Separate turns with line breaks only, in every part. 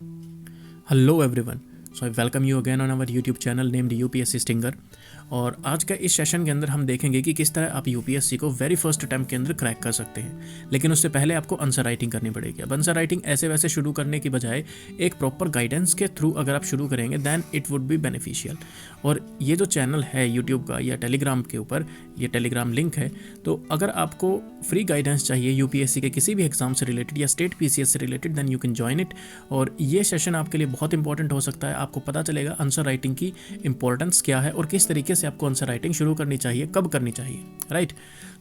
Hello everyone. So I welcome you again on our YouTube channel named UPSC Stinger. और आज का इस session के अंदर हम देखेंगे कि किस तरह आप यूपीएससी को वेरी फर्स्ट अटैम्प्ट के अंदर क्रैक कर सकते हैं। लेकिन उससे पहले आपको आंसर राइटिंग करनी पड़ेगी। अब आंसर राइटिंग ऐसे वैसे शुरू करने की बजाय एक प्रॉपर गाइडेंस के थ्रू अगर आप शुरू करेंगे then it would be beneficial. और ये जो चैनल है यूट्यूब का या टेलीग्राम के ऊपर, ये टेलीग्राम लिंक है, तो अगर आपको फ्री गाइडेंस चाहिए यूपीएससी के किसी भी एग्जाम से रिलेटेड या स्टेट पीसीएस से related then you can join it. और ये सेशन आपके लिए बहुत इंपॉर्टेंट हो सकता है। आपको पता चलेगा आंसर राइटिंग की इंपॉर्टेंस क्या है और किस तरीके से आपको आंसर राइटिंग शुरू करनी चाहिए, कब करनी चाहिए, right.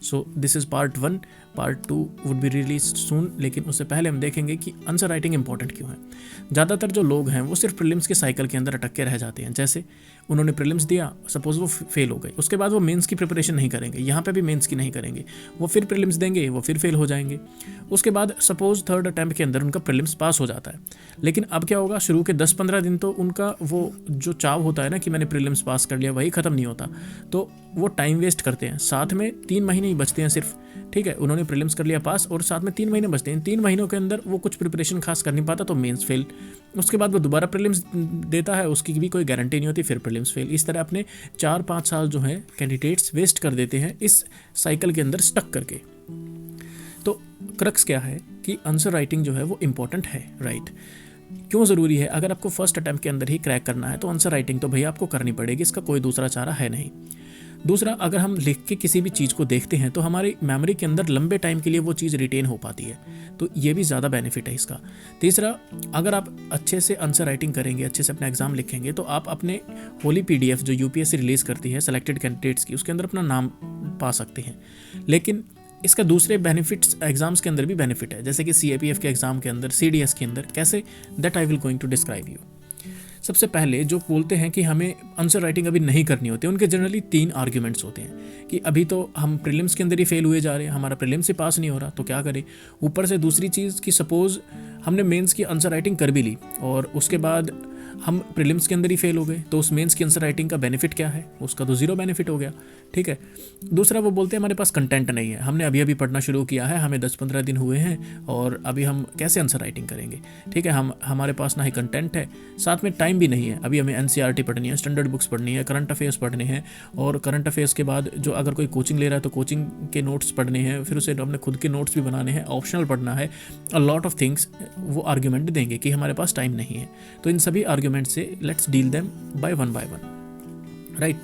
So this is part 1। Part 2 would be release soon. लेकिन उससे पहले हम देखेंगे कि आंसर राइटिंग इंपॉर्टेंट क्यों है। ज़्यादातर जो लोग हैं वो सिर्फ प्रीलिम्स के साइकिल के अंदर अटक के रह जाते हैं। जैसे उन्होंने प्रीलिम्स दिया, सपोज वो फेल हो गए, उसके बाद वो मेंस की प्रिपरेशन नहीं करेंगे, यहाँ पे भी मेंस की नहीं करेंगे, वो फिर प्रीलिम्स देंगे, वो फिर फेल हो जाएंगे। उसके बाद सपोज थर्ड अटैम्प्ट के अंदर उनका प्रीलिम्स पास हो जाता है। लेकिन अब क्या होगा, शुरू के 10-15 दिन तो उनका वो जो चाव होता है ना कि मैंने प्रीलिम्स पास कर लिया, वही ख़त्म नहीं होता। तो वो टाइम वेस्ट करते हैं। साथ में 3 महीने ही बचते हैं सिर्फ, ठीक है। उन्होंने प्रीलिम्स कर लिया पास और साथ में 3 महीने बचते हैं। 3 महीनों के अंदर वो कुछ प्रिपरेशन खास कर नहीं पाता तो मेंस फेल। उसके बाद वो दोबारा प्रीलिम्स देता है, उसकी भी कोई गारंटी नहीं होती, फिर प्रीलिम्स फेल। इस तरह अपने 4-5 साल जो है कैंडिडेट्स वेस्ट कर देते हैं इस साइकिल के अंदर स्टक करके। तो क्रक्स क्या है कि आंसर राइटिंग जो है वो इम्पॉर्टेंट है, राइट। क्यों ज़रूरी है? अगर आपको फर्स्ट अटैम्प्ट के अंदर ही क्रैक करना है तो आंसर राइटिंग तो भैया आपको करनी पड़ेगी, इसका कोई दूसरा चारा है नहीं। दूसरा, अगर हम लिख के किसी भी चीज़ को देखते हैं तो हमारी मेमोरी के अंदर लंबे टाइम के लिए वो चीज़ रिटेन हो पाती है, तो ये भी ज़्यादा बेनिफिट है इसका। तीसरा, अगर आप अच्छे से आंसर राइटिंग करेंगे, अच्छे से अपना एग्जाम लिखेंगे, तो आप अपने होली पीडीएफ जो यूपीएससी रिलीज़ करती है सेलेक्टेड कैंडिडेट्स की, उसके अंदर अपना नाम पा सकते हैं। लेकिन इसका दूसरे बेनिफिट्स एग्जाम्स के अंदर भी बेनिफिट है, जैसे कि सीएपीएफ के एग्जाम के अंदर, सीडीएस के अंदर। कैसे? That I will going to describe you. सबसे पहले जो बोलते हैं कि हमें आंसर राइटिंग अभी नहीं करनी होती, उनके जनरली 3 आर्ग्यूमेंट्स होते हैं कि अभी तो हम प्रीलिम्स के अंदर ही फेल हुए जा रहे हैं, हमारा प्रीलिम्स से पास नहीं हो रहा, तो क्या करें। ऊपर से दूसरी चीज़ कि सपोज़ हमने मेंस की आंसर राइटिंग कर भी ली और उसके बाद हम प्रीलिम्स के अंदर ही फेल हो गए, तो उस मेंस की आंसर राइटिंग का बेनिफिट क्या है? उसका तो ज़ीरो बेनिफिट हो गया, ठीक है। दूसरा, वो बोलते हैं हमारे पास कंटेंट नहीं है, हमने अभी अभी पढ़ना शुरू किया है, हमें 10-15 दिन हुए हैं और अभी हम कैसे आंसर राइटिंग करेंगे, ठीक है। हमारे पास ना ही कंटेंट है, साथ में टाइम भी नहीं है। अभी हमें एनसीईआरटी पढ़नी है, स्टैंडर्ड बुक्स पढ़नी है, करंट अफेयर्स पढ़ने हैं, और करंट अफेयर्स के बाद जो अगर कोई कोचिंग ले रहा है तो कोचिंग के नोट्स पढ़ने हैं, फिर उसे अपने खुद के नोट्स भी बनाने हैं, ऑप्शनल पढ़ना है, अ लॉट ऑफ थिंग्स। वो आर्ग्यूमेंट देंगे कि हमारे पास टाइम नहीं है। तो इन सभी आर्ग्यूमेंट से let's deal them by one, right.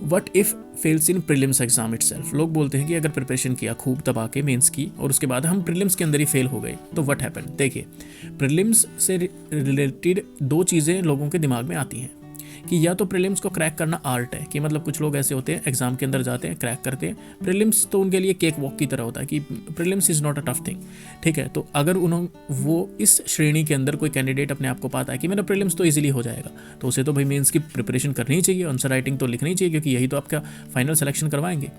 What if fails in prelims exam itself. लोग बोलते हैं कि अगर प्रिपरेशन किया खूब दबा के मेंस की और उसके बाद हम प्रीलिम्स के अंदर ही फेल हो गए तो व्हाट हैपन। देखिए, प्रीलिम्स से रिलेटेड 2 चीज़ें लोगों के दिमाग में आती हैं कि या तो प्रीलिम्स को क्रैक करना आर्ट है, कि मतलब कुछ लोग ऐसे होते हैं एग्जाम के अंदर जाते हैं, क्रैक करते हैं। प्रीलिम्स तो उनके लिए केक वॉक की तरह होता है कि prelims is not a tough thing, ठीक है। तो अगर वो इस श्रेणी के अंदर कोई कैंडिडेट अपने आप को पाता है कि मेरा प्रीलिम्स तो इजीली हो जाएगा, तो उसे तो भाई मेंस की प्रिपरेशन करनी ही चाहिए, आंसर राइटिंग तो लिखनी चाहिए, क्योंकि यही तो आपका फाइनल सिलेक्शन करवाएंगे।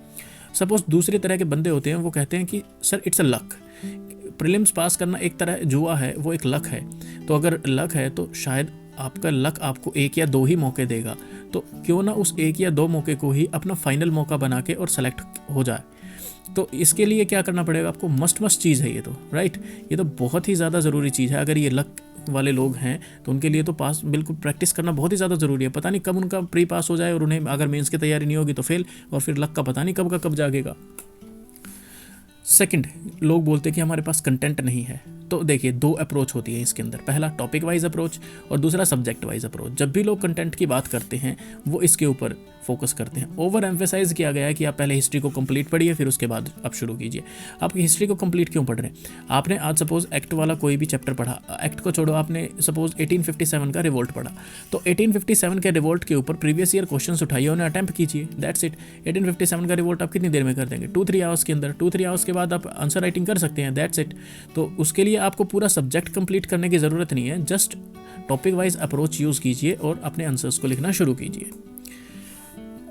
सपोज दूसरे तरह के बंदे होते हैं, वो कहते हैं कि sir it's a luck, prelims pass करना एक तरह जुआ है, वो एक लक है। तो अगर लक है तो शायद आपका लक आपको 1 या 2 ही मौके देगा, तो क्यों ना उस 1 या 2 मौके को ही अपना फाइनल मौका बना के और सेलेक्ट हो जाए। तो इसके लिए क्या करना पड़ेगा आपको? मस्ट चीज़ है ये तो, राइट। ये तो बहुत ही ज़्यादा ज़रूरी चीज़ है। अगर ये लक वाले लोग हैं तो उनके लिए तो पास बिल्कुल प्रैक्टिस करना बहुत ही ज़्यादा ज़रूरी है। पता नहीं कब उनका प्री पास हो जाए और उन्हें अगर मेंस की तैयारी नहीं होगी तो फेल, और फिर लक का पता नहीं कब का कब जागेगा। सेकंड, लोग बोलते हैं कि हमारे पास कंटेंट नहीं है। तो देखिए, 2 अप्रोच होती है इसके अंदर। पहला टॉपिक वाइज अप्रोच और दूसरा सब्जेक्ट वाइज अप्रोच। जब भी लोग कंटेंट की बात करते हैं वो इसके ऊपर फोकस करते हैं। ओवर एम्फेसाइज किया गया है कि आप पहले हिस्ट्री को कंप्लीट पढ़िए, फिर उसके बाद आप शुरू कीजिए। आप हिस्ट्री को कंप्लीट क्यों पढ़ रहे हैं? आपने आज सपोज एक्ट वाला कोई भी चैप्टर पढ़ा, एक्ट को छोड़ो, आपने सपोज 1857 का रिवोल्ट पढ़ा, तो 1857 के रिवोल्ट के ऊपर प्रीवियस ईयर क्वेश्चन उठाइए, उन्हें अटैम्प्ट कीजिए, दैट्स इट। 1857 का रिवोल्ट आप कितनी देर में कर देंगे? 2-3 आवर्स के अंदर। 2-3 आवर्स के बाद आप आंसर राइटिंग कर सकते हैं, दैट्स इट। तो उसके लिए आपको पूरा सब्जेक्ट कंप्लीट करने की ज़रूरत नहीं है, just topic wise approach use कीजिए और अपने आंसर्स को लिखना शुरू कीजिए।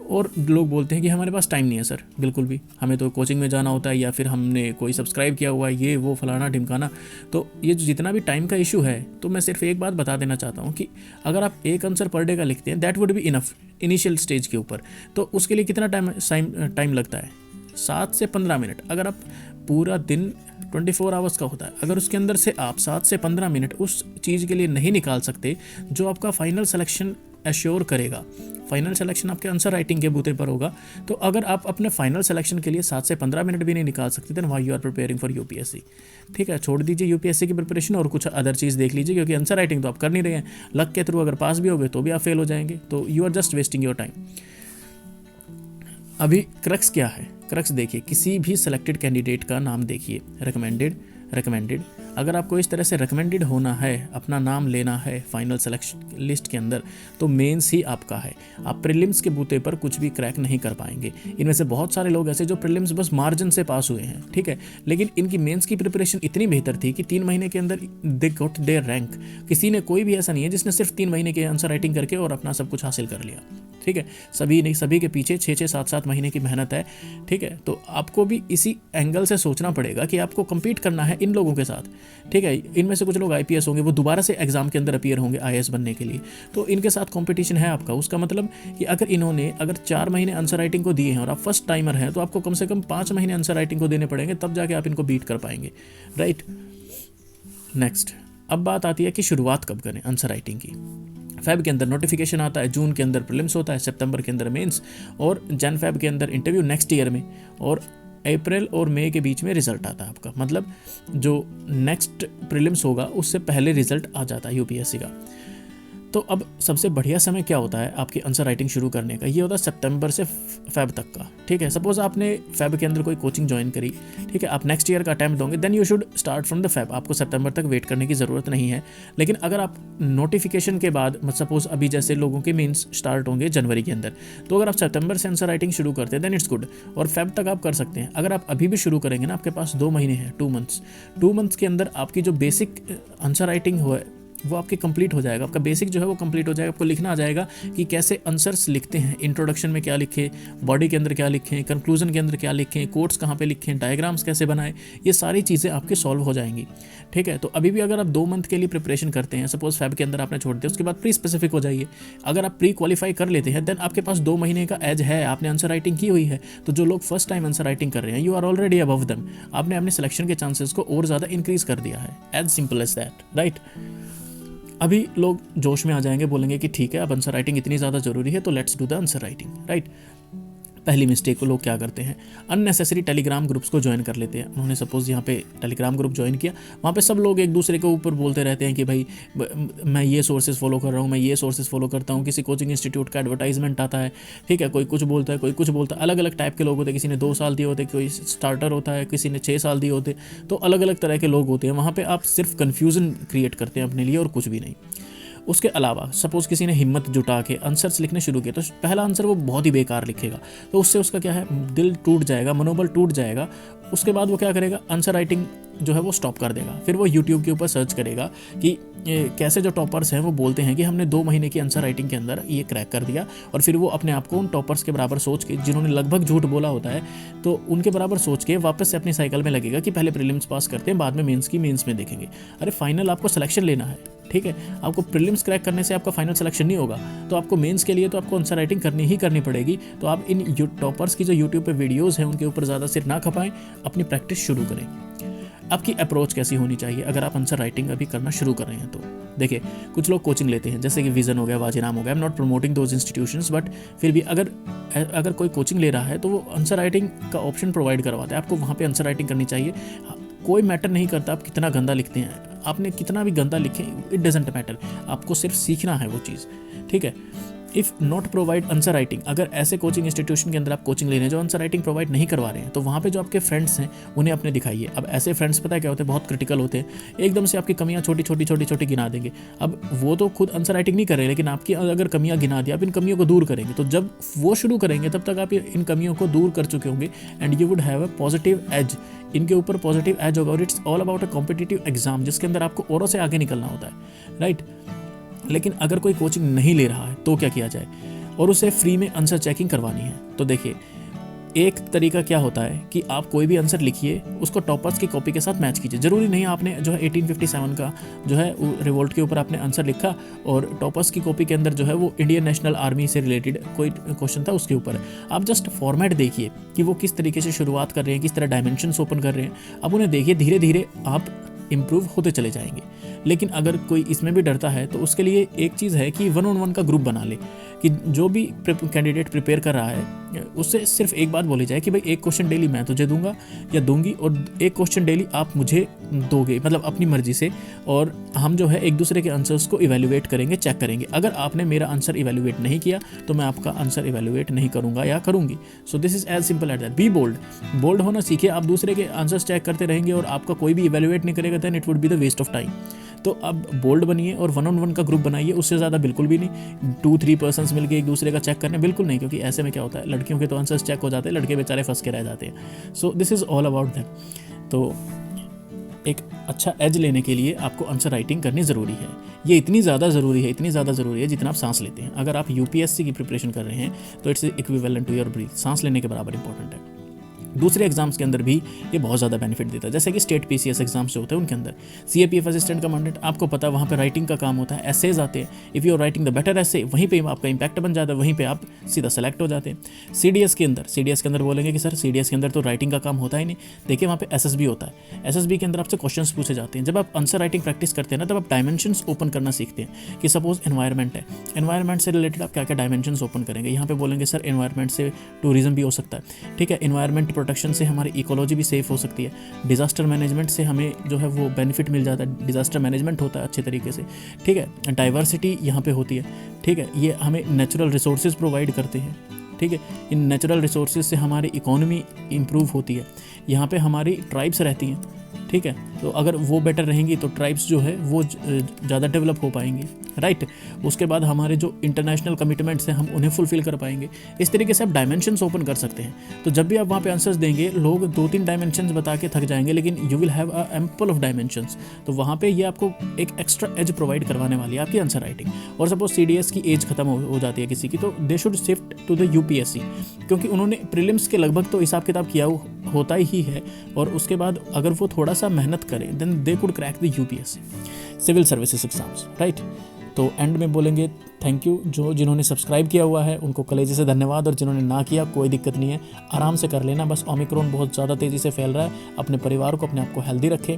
और लोग बोलते हैं कि हमारे पास टाइम नहीं है सर, बिल्कुल भी, हमें तो कोचिंग में जाना होता है या फिर हमने कोई सब्सक्राइब किया हुआ है, ये वो फलाना ढिमकाना। तो ये जितना भी टाइम का इशू है, तो मैं सिर्फ एक बात बता देना चाहता हूँ कि अगर आप एक आंसर पर डे का लिखते हैं that would be enough initial stage के ऊपर, तो उसके लिए कितना टाइम लगता है? 7 से 15 मिनट। अगर आप पूरा दिन 24 आवर्स का होता है। अगर उसके अंदर से आप 7 से 15 मिनट उस चीज़ के लिए नहीं निकाल सकते जो आपका फाइनल सिलेक्शन एश्योर करेगा, फाइनल सिलेक्शन आपके आंसर राइटिंग के बूते पर होगा, तो अगर आप अपने फाइनल सिलेक्शन के लिए 7 से 15 मिनट भी नहीं निकाल सकते then why you are preparing for UPSC. ठीक है, छोड़ दीजिए यूपीएससी की प्रिपरेशन और कुछ अदर चीज़ देख लीजिए, क्योंकि आंसर राइटिंग तो आप कर नहीं रहे हैं। लक के थ्रू अगर पास भी हो गए तो भी आप फेल हो जाएंगे, तो you are just wasting your time. अभी क्रक्स क्या है? क्रक्स देखिए, किसी भी सिलेक्टेड कैंडिडेट का नाम देखिए, रिकमेंडेड। अगर आपको इस तरह से रिकमेंडेड होना है, अपना नाम लेना है फाइनल सिलेक्शन लिस्ट के अंदर, तो मेंस ही आपका है। आप प्रीलिम्स के बूते पर कुछ भी क्रैक नहीं कर पाएंगे। इनमें से बहुत सारे लोग ऐसे जो प्रीलिम्स बस मार्जिन से पास हुए हैं, ठीक है, लेकिन इनकी मेंस की प्रिपरेशन इतनी बेहतर थी कि 3 महीने के अंदर दे गॉट देयर रैंक। किसी ने, कोई भी ऐसा नहीं है जिसने सिर्फ 3 महीने के आंसर राइटिंग करके और अपना सब कुछ हासिल कर लिया। ठीक है, सभी के पीछे 6-6, 7-7 महीने की मेहनत है। ठीक है, तो आपको भी इसी एंगल से सोचना पड़ेगा कि आपको compete करना है इन लोगों के साथ। ठीक है, इनमें से कुछ लोग आईपीएस होंगे, वो दोबारा से एग्जाम के अंदर अपीयर होंगे आईएएस बनने के लिए, तो इनके साथ कंपटीशन है आपका। उसका मतलब कि अगर 4 महीने आंसर राइटिंग को दिए हैं और आप फर्स्ट टाइमर हैं, तो आपको कम से कम 5 महीने आंसर राइटिंग को देने पड़ेंगे, तब जाके आप इनको बीट कर पाएंगे। राइट, नेक्स्ट, अब बात आती है कि शुरुआत कब करें आंसर राइटिंग की। फेब के अंदर नोटिफिकेशन आता है, जून के अंदर प्रीलिम्स होता है, सितंबर के अंदर मेंस, और जन फेब के अंदर इंटरव्यू नेक्स्ट ईयर में, और अप्रैल और मई के बीच में रिजल्ट आता है आपका। मतलब जो नेक्स्ट प्रीलिम्स होगा उससे पहले रिजल्ट आ जाता है यूपीएससी का। तो अब सबसे बढ़िया समय क्या होता है आपकी आंसर राइटिंग शुरू करने का? ये होता है सितंबर से फेब तक का। ठीक है, सपोज आपने फेब के अंदर कोई कोचिंग ज्वाइन करी, ठीक है, आप नेक्स्ट ईयर का अटैम्प्ट दोगे, then you should start from the Feb. आपको सितंबर तक वेट करने की ज़रूरत नहीं है। लेकिन अगर आप नोटिफिकेशन के बाद, सपोज अभी जैसे लोगों के मीन्स स्टार्ट होंगे जनवरी के अंदर, तो अगर आप सितंबर से आंसर राइटिंग शुरू करते हैं देन इट्स गुड, और फेब तक आप कर सकते हैं। अगर आप अभी भी शुरू करेंगे ना, आपके पास 2 महीने हैं, 2 मंथ्स के अंदर आपकी जो बेसिक आंसर राइटिंग हो वो आपके कंप्लीट हो जाएगा। आपका बेसिक जो है वो कंप्लीट हो जाएगा। आपको लिखना आ जाएगा कि कैसे आंसर्स लिखते हैं, इंट्रोडक्शन में क्या लिखें, बॉडी के अंदर क्या लिखें, कंक्लूजन के अंदर क्या लिखें, कोट्स कहाँ पे लिखें, डायग्राम्स कैसे बनाएं, ये सारी चीज़ें आपके सॉल्व हो जाएंगी। ठीक है, तो अभी भी अगर आप 2 मंथ के लिए प्रिपरेशन करते हैं, सपोज फेब के अंदर आपने छोड़ दिया, उसके बाद प्री स्पेसिफिक हो जाइए। अगर आप प्री क्वालिफाई कर लेते हैं देन आपके पास 2 महीने का एज है, आपने आंसर राइटिंग की हुई है। तो जो लोग फर्स्ट टाइम आंसर राइटिंग कर रहे हैं, you are already above them. आपने अपने सिलेक्शन के चांसेस को और ज़्यादा इंक्रीज कर दिया है। As simple as that, right. अभी लोग जोश में आ जाएंगे, बोलेंगे कि ठीक है अब आंसर राइटिंग इतनी ज़्यादा ज़रूरी है तो let's do the answer writing. Right, पहली मिस्टेक को लोग क्या करते हैं, अननेसेसरी टेलीग्राम ग्रुप्स को ज्वाइन कर लेते हैं। उन्होंने सपोज यहाँ पे टेलीग्राम ग्रुप ज्वाइन किया, वहाँ पे सब लोग एक दूसरे के ऊपर बोलते रहते हैं कि भाई मैं ये सोर्सेज फॉलो कर रहा हूँ, मैं ये सोर्सेज फॉलो करता हूँ। किसी कोचिंग इंस्टीट्यूट का एडवर्टाइजमेंट आता है, ठीक है, कोई कुछ बोलता है, कोई कुछ बोलता है। अलग अलग टाइप के लोग होते हैं, किसी ने 2 साल दिए होते, कोई स्टार्टर होता है, किसी ने 6 साल दिए होते, तो अलग अलग तरह के लोग होते हैं। वहाँ पर आप सिर्फ कन्फ्यूज़न क्रिएट करते हैं अपने लिए और कुछ भी नहीं। उसके अलावा सपोज किसी ने हिम्मत जुटा के आंसर्स लिखने शुरू किए, तो पहला आंसर वो बहुत ही बेकार लिखेगा, तो उससे उसका क्या है, दिल टूट जाएगा, मनोबल टूट जाएगा। उसके बाद वो क्या करेगा, आंसर राइटिंग जो है वो स्टॉप कर देगा। फिर वो यूट्यूब के ऊपर सर्च करेगा कि कैसे जो टॉपर्स हैं वो बोलते हैं कि हमने 2 महीने की आंसर राइटिंग के अंदर ये क्रैक कर दिया, और फिर वो अपने आप को उन टॉपर्स के बराबर सोच के, जिन्होंने लगभग झूठ बोला होता है, तो उनके बराबर सोच के वापस से अपनी साइकिल में लगेगा कि पहले प्रीलिम्स पास करते हैं, बाद में मेंस में देखेंगे। अरे फाइनल आपको सिलेक्शन लेना है, ठीक है, आपको प्रीलिम्स क्रैक करने से आपका फाइनल सिलेक्शन नहीं होगा, तो आपको मेंस के लिए तो आपको आंसर राइटिंग करनी पड़ेगी। तो आप इन टॉपर्स की जो यूट्यूब पे वीडियोस हैं उनके ऊपर ज़्यादा सिर ना खपाएं, अपनी प्रैक्टिस शुरू करें। आपकी अप्रोच कैसी होनी चाहिए अगर आप आंसर राइटिंग अभी करना शुरू कर रहे हैं? तो देखिए, कुछ लोग कोचिंग लेते हैं, जैसे कि विजन हो गया, वाजीराम हो गया। I am not promoting those institutions, but फिर भी अगर कोई कोचिंग ले रहा है तो वो आंसर राइटिंग का ऑप्शन प्रोवाइड करवाता है। आपको वहाँ पे आंसर राइटिंग करनी चाहिए। कोई मैटर नहीं करता आप कितना गंदा लिखते हैं, आपने कितना भी गंदा लिखे, इट डजेंट मैटर, आपको सिर्फ सीखना है वो चीज़। ठीक है, if not provide answer writing, अगर ऐसे कोचिंग इंस्टीट्यूशन के अंदर आप कोचिंग ले रहे हैं जो आंसर राइटिंग प्रोवाइड नहीं करवा रहे हैं, तो वहाँ पे जो आपके फ्रेंड्स हैं उन्हें अपने दिखाइए। अब ऐसे फ्रेंड्स पता है क्या होते हैं, बहुत क्रिटिकल होते हैं, एकदम से आपकी कमियाँ छोटी गिना देंगे। अब वो तो खुद आंसर राइटिंग नहीं कर रहे, लेकिन आपकी अगर कमियाँ गिना दी, आप इन कमियों को दूर करेंगे, तो जब वो शुरू करेंगे तब तक आप इन कमियों को दूर कर चुके होंगे, and you would have a positive edge, इनके ऊपर पॉजिटिव एज होगा। और it's all about a competitive exam, जिसके अंदर आपको औरों से आगे निकलना होता है, राइट। लेकिन अगर कोई कोचिंग नहीं ले रहा है तो क्या किया जाए, और उसे फ्री में आंसर चेकिंग करवानी है, तो देखिए एक तरीका क्या होता है कि आप कोई भी आंसर लिखिए, उसको टॉपर्स की कॉपी के साथ मैच कीजिए। ज़रूरी नहीं आपने जो है 1857 का जो है रिवोल्ट के ऊपर आपने आंसर लिखा और टॉपर्स की कॉपी के अंदर जो है वो इंडियन नेशनल आर्मी से रिलेटेड कोई क्वेश्चन था उसके ऊपर। आप जस्ट फॉर्मेट देखिए कि वो किस तरीके से शुरुआत कर रहे हैं, किस तरह डायमेंशंस ओपन कर रहे हैं, अब उन्हें देखिए, धीरे धीरे आप इम्प्रूव होते चले जाएंगे। लेकिन अगर कोई इसमें भी डरता है तो उसके लिए एक चीज़ है कि 1-on-1 का ग्रुप बना ले, कि जो भी कैंडिडेट प्रिपेयर कर रहा है उससे सिर्फ एक बात बोली जाए कि भाई एक क्वेश्चन डेली मैं तुझे दूंगा या दूंगी और एक क्वेश्चन डेली आप मुझे दोगे, मतलब अपनी मर्जी से, और हम जो है एक दूसरे के आंसर्स को इवैल्यूएट करेंगे, चेक करेंगे। अगर आपने मेरा आंसर इवैल्यूएट नहीं किया तो मैं आपका आंसर इवैल्यूएट नहीं करूंगा या करूंगी। So this is as simple as that. Be bold होना सीखिए। आप दूसरे के आंसर्स चेक करते रहेंगे और आपका कोई भी इवैल्यूएट नहीं करेगा, then it would be the waste of time. तो अब बोल्ड बनिए और 1-on-1 का ग्रुप बनाइए, उससे ज़्यादा बिल्कुल भी नहीं। 2-3 पर्सन्स मिलकर एक दूसरे का चेक करने, बिल्कुल नहीं, क्योंकि ऐसे में क्या होता है, लड़कियों के तो आंसर्स चेक हो जाते हैं, लड़के बेचारे फंस के रह जाते हैं। सो this is all about that. तो एक अच्छा एज लेने के लिए आपको आंसर राइटिंग करनी ज़रूरी है। ये इतनी ज़्यादा ज़रूरी है जितना आप सांस लेते हैं। अगर आप यूपीएससी की प्रिपरेशन कर रहे हैं तो it's equivalent to your breath, सांस लेने के बराबर इंपॉर्टेंट है। दूसरे एग्जाम्स के अंदर भी ये बहुत ज़्यादा बेनिफिट देता है, जैसे कि स्टेट पीसीएस एग्जाम्स जो होते हैं उनके अंदर सीएपीएफ असिस्टेंट कमांडेंट, आपको पता है वहाँ पे राइटिंग का काम होता है, एसेज आते हैं। If you are writing the better essay, वहीं पे आपका इंपैक्ट बन जाता है, वहीं पे आप सीधा सेलेक्ट हो जाते हैं। सीडीएस के अंदर बोलेंगे कि सर सीडीएस के अंदर तो राइटिंग का काम होता ही नहीं। देखिए वहाँ पे एसएसबी होता है, एसएसबी के अंदर आपसे क्वेश्चंस पूछे जाते हैं। जब आप आंसर राइटिंग प्रैक्टिस करते हैं ना, तब आप डायमेंशंस ओपन करना सीखते हैं कि सपोज एनवायरमेंट है, एनवायरमेंट से रिलेटेड आप क्या क्या डायमेंशंस ओपन करेंगे। यहाँ पे बोलेंगे सर एनवायरमेंट से टूरिज्म भी हो सकता है, ठीक है, एनवायरमेंट प्रोटेक्शन से हमारी इकोलॉजी भी सेफ हो सकती है, डिजास्टर मैनेजमेंट से हमें जो है वो बेनिफिट मिल जाता है, डिजास्टर मैनेजमेंट होता है अच्छे तरीके से, ठीक है, डाइवर्सिटी यहाँ पे होती है, ठीक है, ये हमें नेचुरल रिसोर्सेज प्रोवाइड करते हैं, ठीक है, इन नेचुरल रिसोर्सेज से हमारी इकोनॉमी इंप्रूव होती है, यहाँ पे हमारी ट्राइब्स रहती हैं, ठीक है, तो अगर वो बेटर रहेंगी तो ट्राइब्स जो है वो ज़्यादा डेवलप हो पाएंगी, राइट। उसके बाद हमारे जो इंटरनेशनल कमिटमेंट्स हैं हम उन्हें फुलफिल कर पाएंगे। इस तरीके से आप डायमेंशंस ओपन कर सकते हैं। तो जब भी आप वहाँ पे आंसर्स देंगे, लोग 2-3 डायमेंशंस बता के थक जाएंगे, लेकिन you will have a ample of dimensions. तो वहाँ पे ये आपको एक एक्स्ट्रा एज प्रोवाइड करवाने वाली है आपकी आंसर राइटिंग। और सपोज सीडीएस की एज खत्म हो जाती है किसी की, तो they should shift to the UPSC, क्योंकि उन्होंने प्रीलिम्स के लगभग तो हिसाब किताब किया होता ही है, और उसके बाद अगर वो थोड़ा सा मेहनत करें then they could crack the UPSC civil services exams, right. तो एंड में बोलेंगे थैंक यू, जिन्होंने सब्सक्राइब किया हुआ है उनको कलेजे से धन्यवाद, और जिन्होंने ना किया कोई दिक्कत नहीं है, आराम से कर लेना। बस ओमिक्रॉन बहुत ज़्यादा तेज़ी से फैल रहा है, अपने परिवार को, अपने आप को हेल्दी रखें।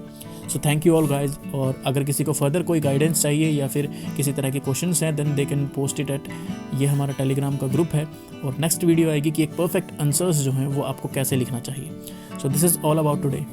So thank you all guys. और अगर किसी को फर्दर कोई गाइडेंस चाहिए या फिर किसी तरह के क्वेश्चंस हैं then they can post it at, ये हमारा टेलीग्राम का ग्रुप है। और नेक्स्ट वीडियो आएगी कि एक परफेक्ट आंसर्स जो हैं वो आपको कैसे लिखना चाहिए। सो this is all about today.